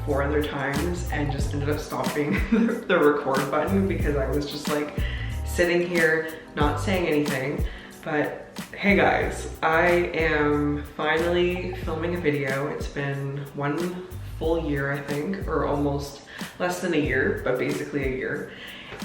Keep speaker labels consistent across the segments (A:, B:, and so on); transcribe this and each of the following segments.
A: 4 other times and just ended up stopping the record button because I was just like sitting here not saying anything. But hey guys, I am finally filming a video. It's been 1 full year, I think, or almost less than a year, but basically a year.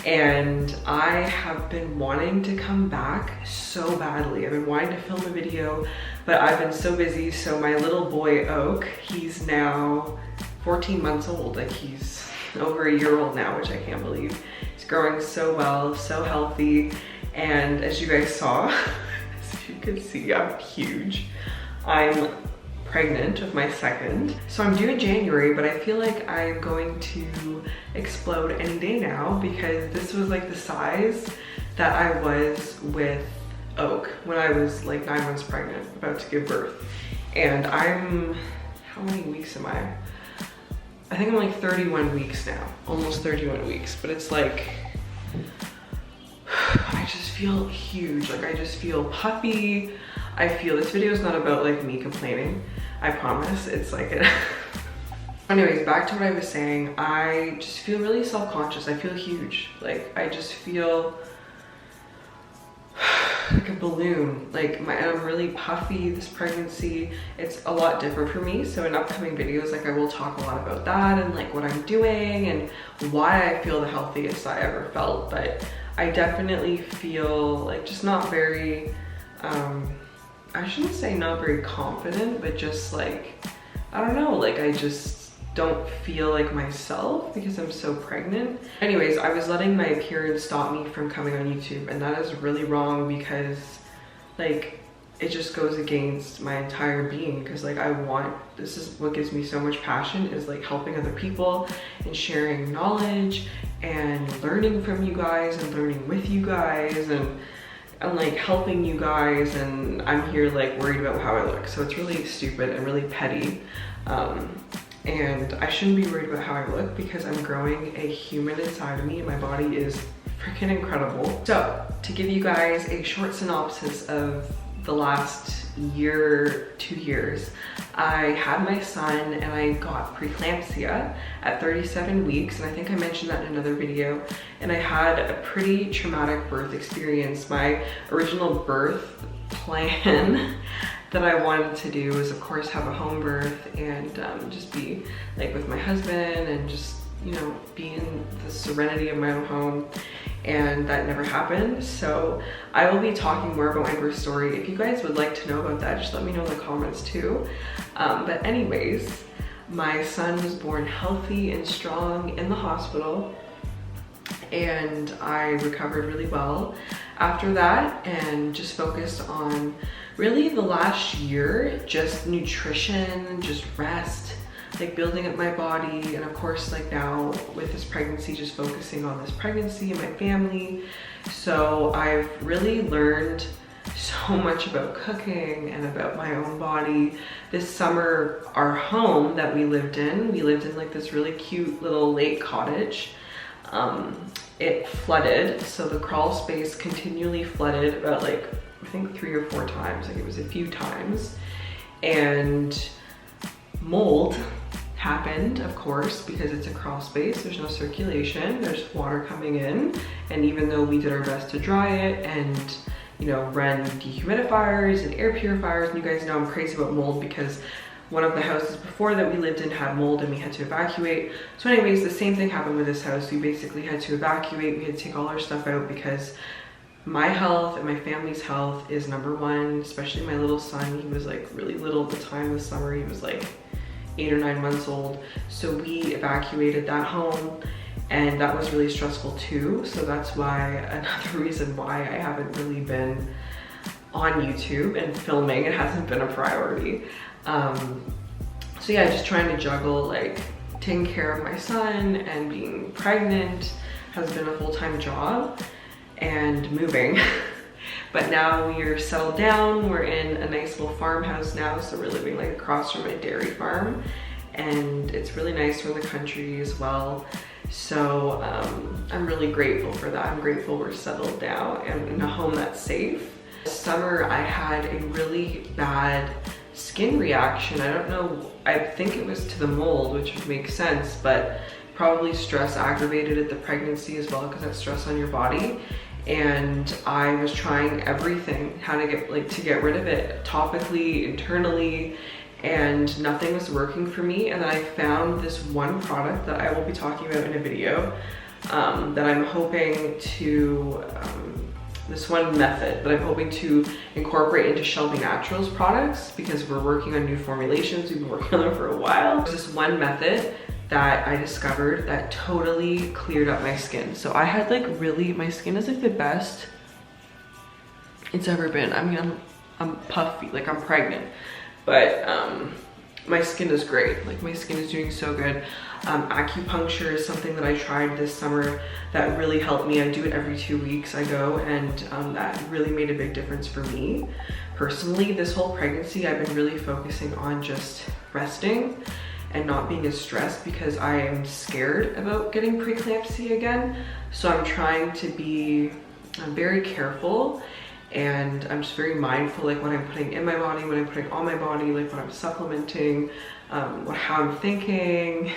A: And I have been wanting to come back so badly. I've been wanting to film a video, but I've been so busy. So my little boy Oak, he's now 14 months old. Like, he's over a year old now, which I can't believe. He's growing so well, so healthy. And as you guys saw, as you can see, I'm huge. I'm pregnant with my second. So I'm due in January, but I feel like I'm going to explode any day now because this was like the size that I was with Oak when I was like 9 months pregnant, about to give birth. And I'm, how many weeks am I? I think I'm like 31 weeks now, almost 31 weeks, but it's like, I just feel huge. Like, I just feel puffy. I feel, this video is not about like me complaining, I promise. It's like it. Anyways, back to what I was saying. I just feel really self-conscious. I feel huge. Like, I just feel like a balloon. Like, I'm really puffy this pregnancy. It's a lot different for me. So in upcoming videos, like, I will talk a lot about that and like what I'm doing and why I feel the healthiest I ever felt. But I definitely feel like just not very, I shouldn't say not very confident, but just like, I don't know, like I just don't feel like myself because I'm so pregnant. Anyways, I was letting my appearance stop me from coming on YouTube, and that is really wrong because like it just goes against my entire being, because like this is what gives me so much passion, is like helping other people and sharing knowledge and learning from you guys and learning with you guys and like helping you guys, and I'm here like worried about how I look. So it's really stupid and really petty. And I shouldn't be worried about how I look because I'm growing a human inside of me and my body is freaking incredible. So to give you guys a short synopsis of the last year, 2 years, I had my son and I got preeclampsia at 37 weeks. And I think I mentioned that in another video. And I had a pretty traumatic birth experience. My original birth plan that I wanted to do was, of course, have a home birth and just be like with my husband and just, you know, be in the serenity of my own home. And that never happened. So I will be talking more about my birth story. If you guys would like to know about that, just let me know in the comments too. But anyways, my son was born healthy and strong in the hospital, and I recovered really well after that and just focused on really the last year, just nutrition, just rest, like building up my body. And of course, like now with this pregnancy, just focusing on this pregnancy and my family. So I've really learned so much about cooking and about my own body. This summer, our home that we lived in like this really cute little lake cottage. It flooded, so the crawl space continually flooded about like, I think 3 or 4 times, like it was a few times. And mold happened, of course, because it's a crawl space, there's no circulation, there's water coming in. And even though we did our best to dry it and, you know, run dehumidifiers and air purifiers, and you guys know I'm crazy about mold because one of the houses before that we lived in had mold and we had to evacuate. So anyways, the same thing happened with this house. We basically had to evacuate. We had to take all our stuff out because my health and my family's health is number one, especially my little son. He was like really little at the time this summer. He was like 8 or 9 months old. So we evacuated that home, and that was really stressful too. So that's why, another reason why I haven't really been on YouTube and filming. It hasn't been a priority. So yeah, just trying to juggle like taking care of my son and being pregnant has been a full-time job, and moving. But now we're settled down. We're in a nice little farmhouse now. So we're living like across from a dairy farm, and it's really nice. We're in the country as well. So I'm really grateful for that. I'm grateful we're settled now and in a home that's safe. This summer I had a really bad skin reaction. I don't know, I think it was to the mold, which would make sense, but probably stress aggravated at the pregnancy as well, because that's stress on your body. And I was trying everything, how to get rid of it, topically, internally, and nothing was working for me. And then I found this one product that I will be talking about in a video, that I'm hoping to, this one method that I'm hoping to incorporate into Shelby Naturals products, because we're working on new formulations. We've been working on them for a while. There's this one method that I discovered that totally cleared up my skin. So I had like really, my skin is like the best it's ever been. I mean, I'm puffy, like I'm pregnant, but my skin is great. Like my skin is doing so good. Acupuncture is something that I tried this summer that really helped me. I do it every 2 weeks I go, and that really made a big difference for me. Personally, this whole pregnancy, I've been really focusing on just resting and not being as stressed, because I am scared about getting preeclampsia again. So I'm trying to be very careful, and I'm just very mindful, like what I'm putting in my body, what I'm putting on my body, like what I'm supplementing, how I'm thinking,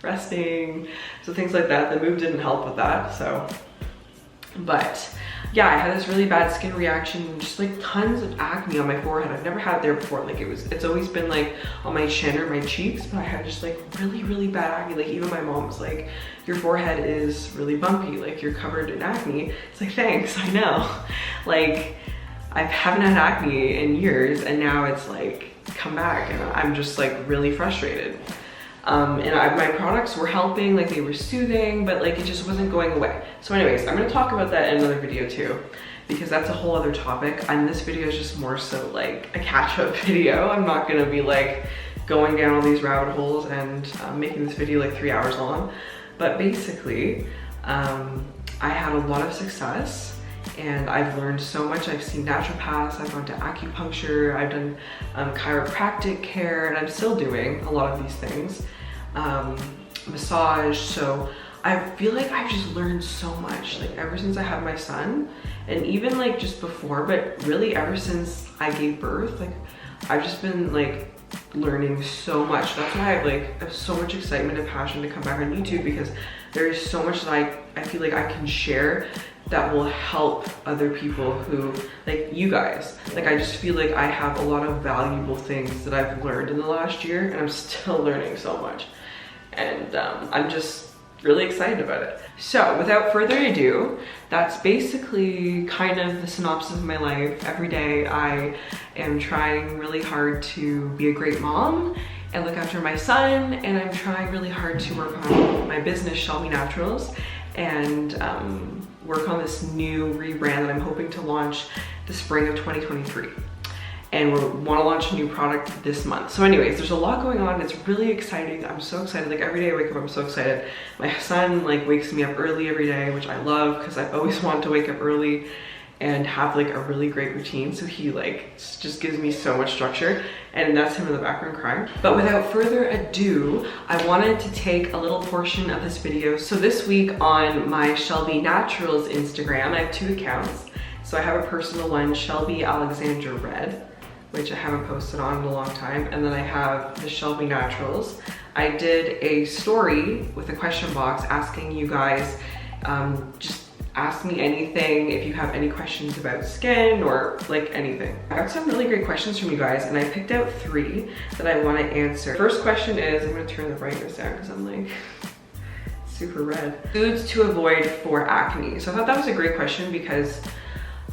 A: resting, so things like that. The move didn't help with that, so. But yeah, I had this really bad skin reaction, just like tons of acne on my forehead. I've never had there before. Like it's always been like on my chin or my cheeks, but I had just like really, really bad acne. Like even my mom was like, your forehead is really bumpy, like you're covered in acne. It's like, thanks, I know. Like I haven't had acne in years, and now it's like come back, and I'm just like really frustrated. My products were helping, like they were soothing, but like it just wasn't going away. So anyways, I'm gonna talk about that in another video too, because that's a whole other topic. And this video is just more so like a catch-up video. I'm not gonna be like going down all these rabbit holes and making this video like 3 hours long. But basically, I had a lot of success, and I've learned so much. I've seen naturopaths, I've gone to acupuncture, I've done chiropractic care, and I'm still doing a lot of these things. Massage. So I feel like I've just learned so much, like ever since I had my son, and even like just before, but really ever since I gave birth, like I've just been like learning so much. That's why I have so much excitement and passion to come back on YouTube, because there is so much that I feel like I can share that will help other people who, like you guys. Like I just feel like I have a lot of valuable things that I've learned in the last year, and I'm still learning so much. And I'm just really excited about it. So without further ado, that's basically kind of the synopsis of my life. Every day I am trying really hard to be a great mom and look after my son, and I'm trying really hard to work on my business, Shelby Naturals, and work on this new rebrand that I'm hoping to launch the spring of 2023. And we want to launch a new product this month. So anyways, there's a lot going on. It's really exciting. I'm so excited. Like every day I wake up, I'm so excited. My son like wakes me up early every day, which I love, because I've always wanted to wake up early and have like a really great routine. So he like just gives me so much structure, and that's him in the background crying. But without further ado, I wanted to take a little portion of this video. So this week on my Shelby Naturals Instagram, I have 2 accounts. So I have a personal one, Shelby Alexandra Red, which I haven't posted on in a long time. And then I have the Shelby Naturals. I did a story with a question box asking you guys, just ask me anything if you have any questions about skin or like anything. I got some really great questions from you guys, and I picked out 3 that I want to answer. First question is, I'm gonna turn the brightness down because I'm like super red. Foods to avoid for acne. So I thought that was a great question, because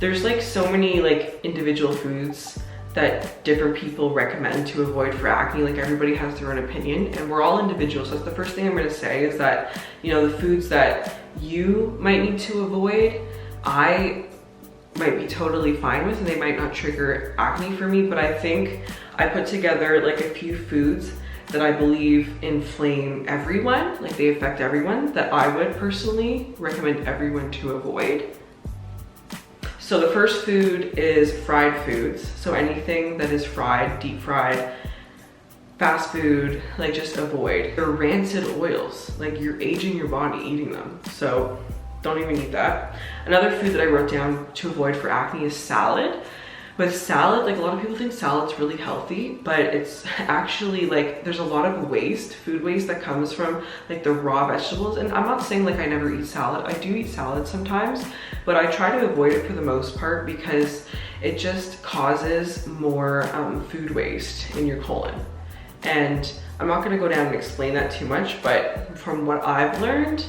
A: there's like so many like individual foods that different people recommend to avoid for acne. Like everybody has their own opinion, and we're all individuals. So that's the first thing I'm gonna say, is that, you know, the foods that you might need to avoid, I might be totally fine with, and they might not trigger acne for me. But I think I put together like a few foods that I believe inflame everyone, like they affect everyone, that I would personally recommend everyone to avoid. So the first food is fried foods. So anything that is fried, deep fried, fast food, like just avoid. They're rancid oils, like you're aging your body eating them. So don't even eat that. Another food that I wrote down to avoid for acne is salad. With salad, like a lot of people think salad's really healthy, but it's actually like there's a lot of waste, food waste that comes from like the raw vegetables. And I'm not saying like I never eat salad. I do eat salad sometimes, but I try to avoid it for the most part because it just causes more food waste in your colon. And I'm not gonna go down and explain that too much, but from what I've learned,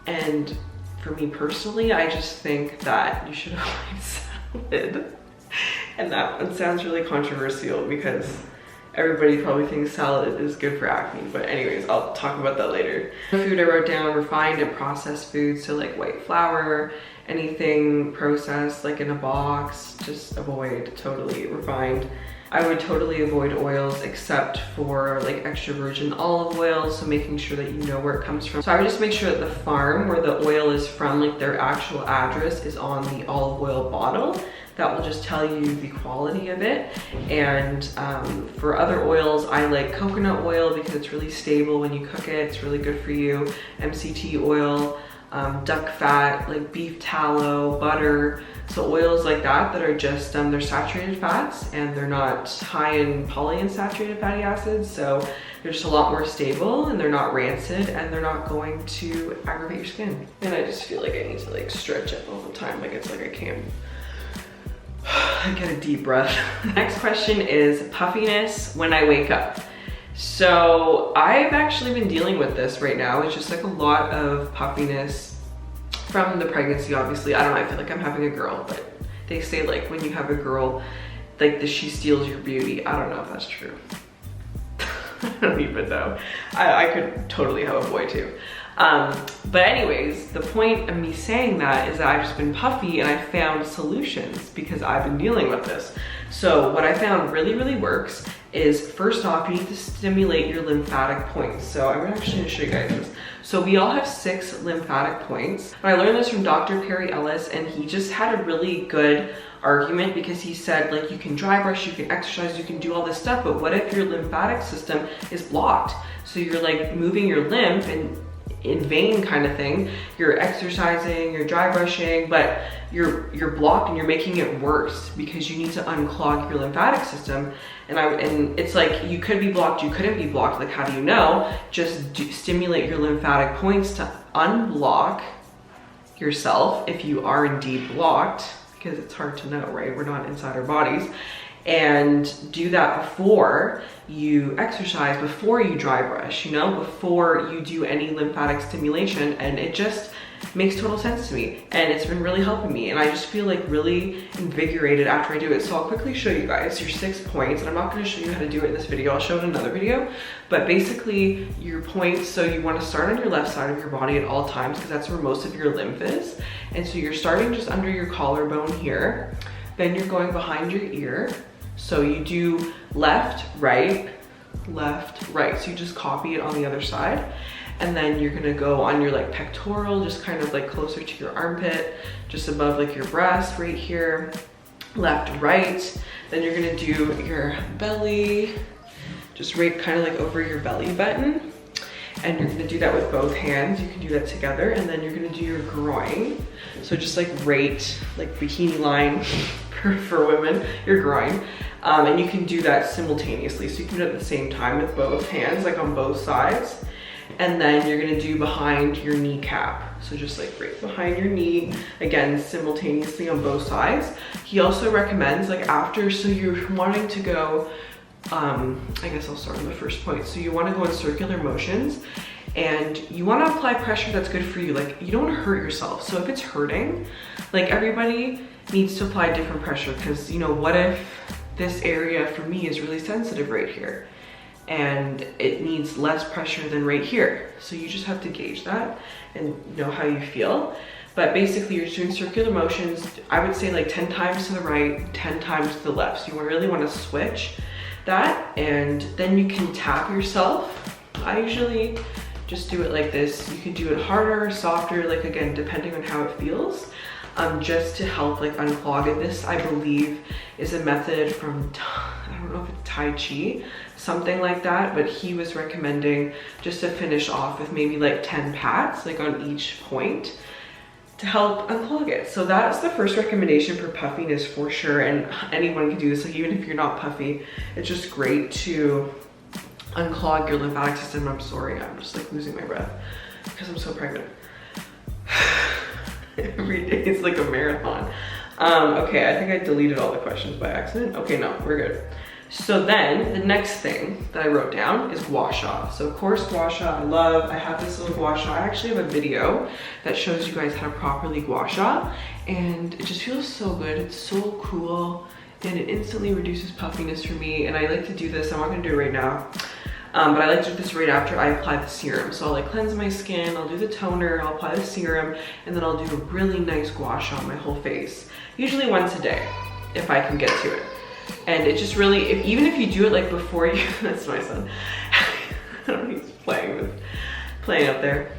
A: and for me personally, I just think that you should avoid salad. And that one sounds really controversial because everybody probably thinks salad is good for acne, but anyways, I'll talk about that later. Food I wrote down: refined and processed foods, so like white flour, anything processed like in a box, just avoid. Totally. Refined, I would totally avoid oils except for like extra virgin olive oil, so making sure that you know where it comes from. So I would just make sure that the farm where the oil is from, like their actual address, is on the olive oil bottle. That will just tell you the quality of it. And for other oils, I like coconut oil because it's really stable when you cook it. It's really good for you. MCT oil, duck fat, like beef tallow, butter. So oils like that are just, they're saturated fats and they're not high in polyunsaturated fatty acids. So they're just a lot more stable and they're not rancid and they're not going to aggravate your skin. And I just feel like I need to like stretch it all the time. Like it's like I can't. I get a deep breath. Next question is puffiness when I wake up. So I've actually been dealing with this right now. It's just like a lot of puffiness from the pregnancy, obviously. I don't know, I feel like I'm having a girl, but they say like when you have a girl, like she steals your beauty. I don't know if that's true. I don't even know. I could totally have a boy too. But anyways, the point of me saying that is that I've just been puffy and I found solutions because I've been dealing with this. So what I found really works is, first off, you need to stimulate your lymphatic points. So I'm actually gonna show you guys this. So we all have 6 lymphatic points. I learned this from Dr. Perry Ellis, and he just had a really good argument because he said like you can dry brush, you can exercise, you can do all this stuff, but what if your lymphatic system is blocked? So you're like moving your lymph and in vain kind of thing. You're exercising, you're dry brushing, but you're blocked and you're making it worse because you need to unclog your lymphatic system. And it's like you could be blocked, you couldn't be blocked. Like how do you know? Just stimulate your lymphatic points to unblock yourself if you are indeed blocked, because it's hard to know, right? We're not inside our bodies. And do that before you exercise, before you dry brush, you know, before you do any lymphatic stimulation. And it just makes total sense to me, and it's been really helping me, and I just feel like really invigorated after I do it. So I'll quickly show you guys your 6 points, and I'm not going to show you how to do it in this video. I'll show it in another video. But basically your points, so you want to start on your left side of your body at all times because that's where most of your lymph is. And so you're starting just under your collarbone here, then you're going behind your ear. So you do left, right, so you just copy it on the other side. And then you're gonna go on your like pectoral, just kind of like closer to your armpit, just above like your breast right here, left, right. Then you're gonna do your belly, just right kind of like over your belly button. And you're gonna do that with both hands. You can do that together. And then you're gonna do your groin. So just like right, like bikini line for women, your groin. And you can do that simultaneously. So you can do it at the same time with both hands, like on both sides. And then you're gonna do behind your kneecap. So just like right behind your knee, again, simultaneously on both sides. He also recommends like after, so you're wanting to go, I guess I'll start on the first point. So you wanna go in circular motions and you wanna apply pressure that's good for you. Like you don't wanna hurt yourself. So if it's hurting, like everybody needs to apply different pressure because, you know, what if this area for me is really sensitive right here and it needs less pressure than right here. So you just have to gauge that and know how you feel. But basically you're just doing circular motions. I would say like 10 times to the right, 10 times to the left. So you really want to switch that, and then you can tap yourself. I usually just do it like this. You can do it harder, softer, like again, depending on how it feels. Just to help like unclog it. This, I believe, is a method from, I don't know if it's Tai Chi, something like that, but he was recommending just to finish off with maybe like 10 pats, like on each point. to help unclog it. So that's the first recommendation for puffiness for sure, and anyone can do this. Like even if you're not puffy, it's just great to unclog your lymphatic system. I'm sorry, I'm just like losing my breath because I'm so pregnant. Every day is like a marathon. Okay, I think I deleted all the questions by accident. Okay, no, we're good. So then the next thing that I wrote down is gua sha. So of course gua sha I love. I have this little gua sha. I actually have a video that shows you guys how to properly gua sha, and it just feels so good. It's so cool and it instantly reduces puffiness for me, and I like to do this. I'm not gonna do it right now. But I like to do this right after I apply the serum. So I'll like cleanse my skin, I'll do the toner, I'll apply the serum, and then I'll do a really nice gua sha on my whole face. Usually once a day, if I can get to it. And it just really, even if you do it like before you, that's my son. I don't know, he's playing up there.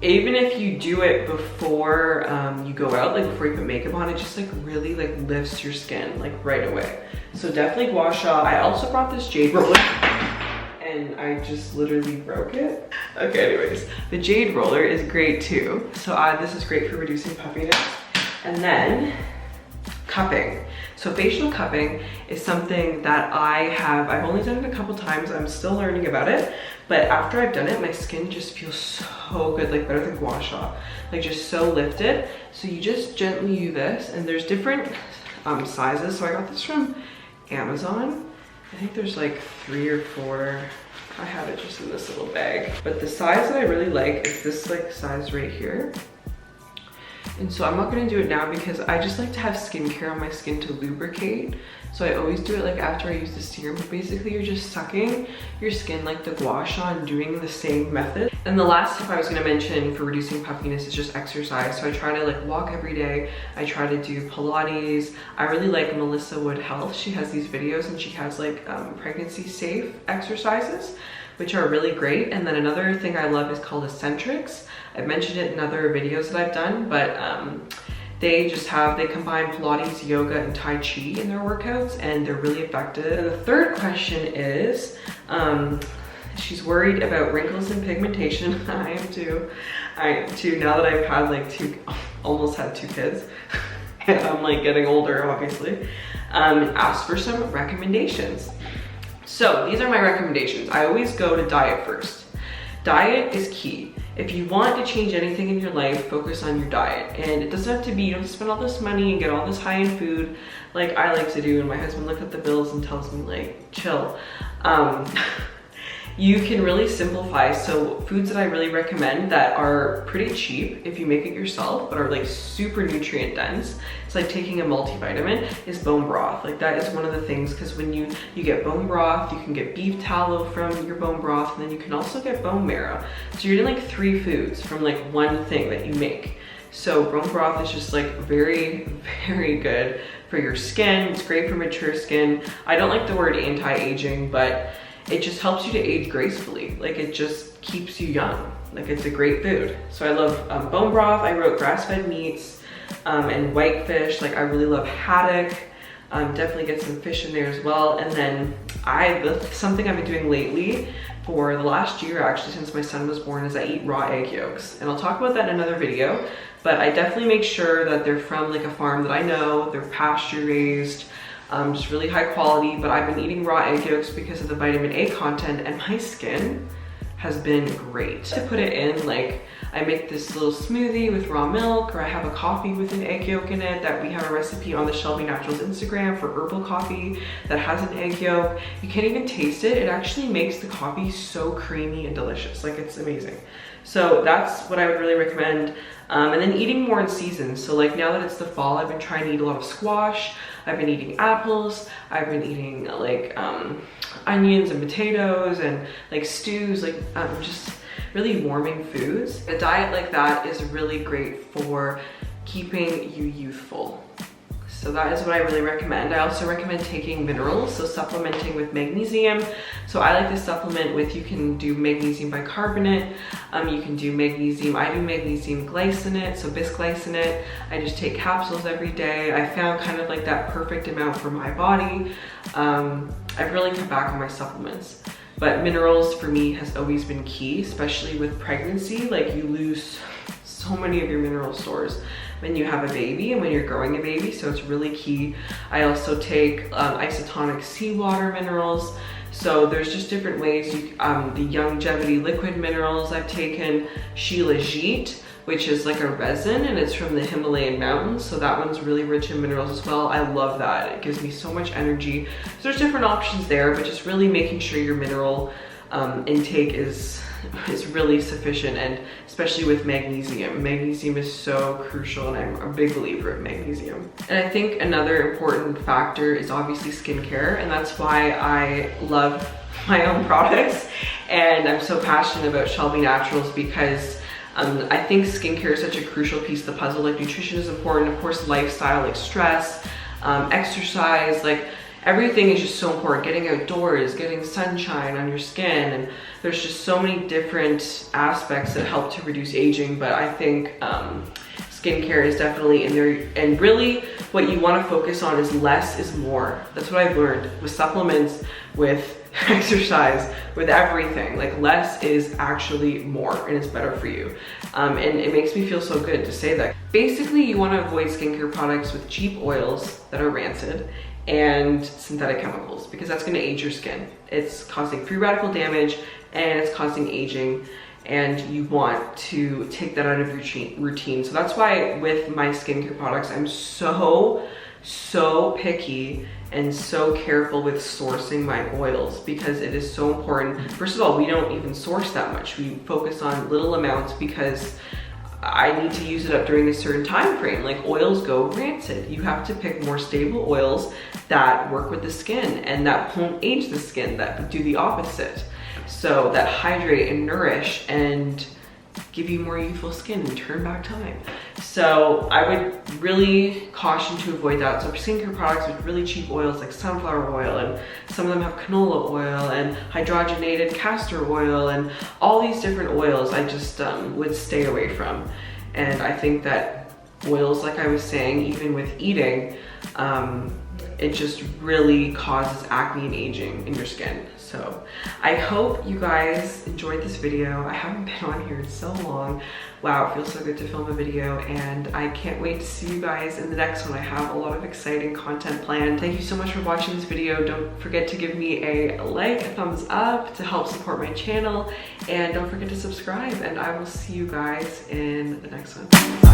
A: Even if you do it before you go out, like before you put makeup on, it just like really like lifts your skin like right away. So definitely gua sha. I also brought this jade roller, and I just literally broke it. Okay, anyways, the jade roller is great too. So this is great for reducing puffiness. And then cupping. So facial cupping is something that I've only done it a couple times. I'm still learning about it, but after I've done it, my skin just feels so good, like better than gua sha, like just so lifted. So you just gently do this, and there's different sizes. So I got this from Amazon. I think there's like 3 or 4. I have it just in this little bag. But the size that I really like is this like size right here. And so I'm not gonna do it now because I just like to have skincare on my skin to lubricate. So I always do it like after I use the serum. But basically you're just sucking your skin like the gua sha and doing the same method. And the last tip I was gonna mention for reducing puffiness is just exercise. So I try to like walk every day. I try to do Pilates. I really like Melissa Wood Health. She has these videos and she has like pregnancy safe exercises, which are really great. And then another thing I love is called Eccentrics. I've mentioned it in other videos that I've done, but they combine Pilates, yoga, and Tai Chi in their workouts, and they're really effective. And the third question is, she's worried about wrinkles and pigmentation. I am too. Now that I've had like almost had 2 kids, and I'm like getting older, obviously. Ask for some recommendations. So these are my recommendations. I always go to diet first. Diet is key. If you want to change anything in your life, focus on your diet. And it doesn't have to be, you don't have to spend all this money and get all this high-end food like I like to do, and my husband looks at the bills and tells me like, chill. You can really simplify. So foods that I really recommend that are pretty cheap if you make it yourself, but are like super nutrient dense, it's like taking a multivitamin, is bone broth. Like that is one of the things, because when you get bone broth, you can get beef tallow from your bone broth, and then you can also get bone marrow. So you're getting like 3 foods from like one thing that you make. So bone broth is just like very, very good for your skin. It's great for mature skin. I don't like the word anti-aging, but it just helps you to age gracefully. Like it just keeps you young. Like it's a great food. So I love bone broth. I wrote grass-fed meats and white fish. Like I really love haddock. Definitely get some fish in there as well. And then something I've been doing lately for the last year, actually since my son was born, is I eat raw egg yolks. And I'll talk about that in another video, but I definitely make sure that they're from like a farm that I know, they're pasture raised, just really high quality. But I've been eating raw egg yolks because of the vitamin A content, and my skin has been great. To put it in, like I make this little smoothie with raw milk, or I have a coffee with an egg yolk in it. That we have a recipe on the Shelby Naturals Instagram for herbal coffee that has an egg yolk. You can't even taste it. It actually makes the coffee so creamy and delicious. Like it's amazing. So that's what I would really recommend. And then eating more in season. So like now that it's the fall, I've been trying to eat a lot of squash. I've been eating apples. I've been eating like onions and potatoes and like stews, like just really warming foods. A diet like that is really great for keeping you youthful. So that is what I really recommend. I also recommend taking minerals, so supplementing with magnesium. So I like to supplement with, you can do magnesium bicarbonate, you can do magnesium, I do magnesium glycinate, so bisglycinate. I just take capsules every day. I found kind of like that perfect amount for my body. I've really cut back on my supplements. But minerals for me has always been key, especially with pregnancy. Like you lose so many of your mineral stores. when you have a baby and when you're growing a baby, so it's really key. I also take isotonic seawater minerals. So there's just different ways. The Longevity liquid minerals I've taken, Shilajit, which is like a resin and it's from the Himalayan mountains. So that one's really rich in minerals as well. I love that. It gives me so much energy. So there's different options there, but just really making sure your mineral intake is really sufficient, and especially with magnesium. Magnesium is so crucial, and I'm a big believer of magnesium. And I think another important factor is obviously skincare, and that's why I love my own products and I'm so passionate about Shelby Naturals, because I think skincare is such a crucial piece of the puzzle. Like nutrition is important, of course, lifestyle, like stress, exercise, like everything is just so important. Getting outdoors, getting sunshine on your skin, and there's just so many different aspects that help to reduce aging. But I think skincare is definitely in there, and really what you want to focus on is less is more. That's what I've learned with supplements, with exercise, with everything. Like less is actually more, and it's better for you. And it makes me feel so good to say that. Basically, you want to avoid skincare products with cheap oils that are rancid and synthetic chemicals, because that's going to age your skin. It's causing free radical damage and it's causing aging, and you want to take that out of your routine. So that's why with my skincare products, I'm so picky and so careful with sourcing my oils, because it is so important. First of all, we don't even source that much. We focus on little amounts because I need to use it up during a certain time frame. Like oils go rancid. You have to pick more stable oils that work with the skin and that won't age the skin, that do the opposite. So that hydrate and nourish and give you more youthful skin and turn back time. So I would really caution to avoid that. So skincare products with really cheap oils like sunflower oil, and some of them have canola oil and hydrogenated castor oil and all these different oils I just would stay away from. And I think that oils, like I was saying, even with eating, it just really causes acne and aging in your skin. So I hope you guys enjoyed this video. I haven't been on here in so long. Wow, it feels so good to film a video, and I can't wait to see you guys in the next one. I have a lot of exciting content planned. Thank you so much for watching this video. Don't forget to give me a like, a thumbs up to help support my channel, and don't forget to subscribe, and I will see you guys in the next one.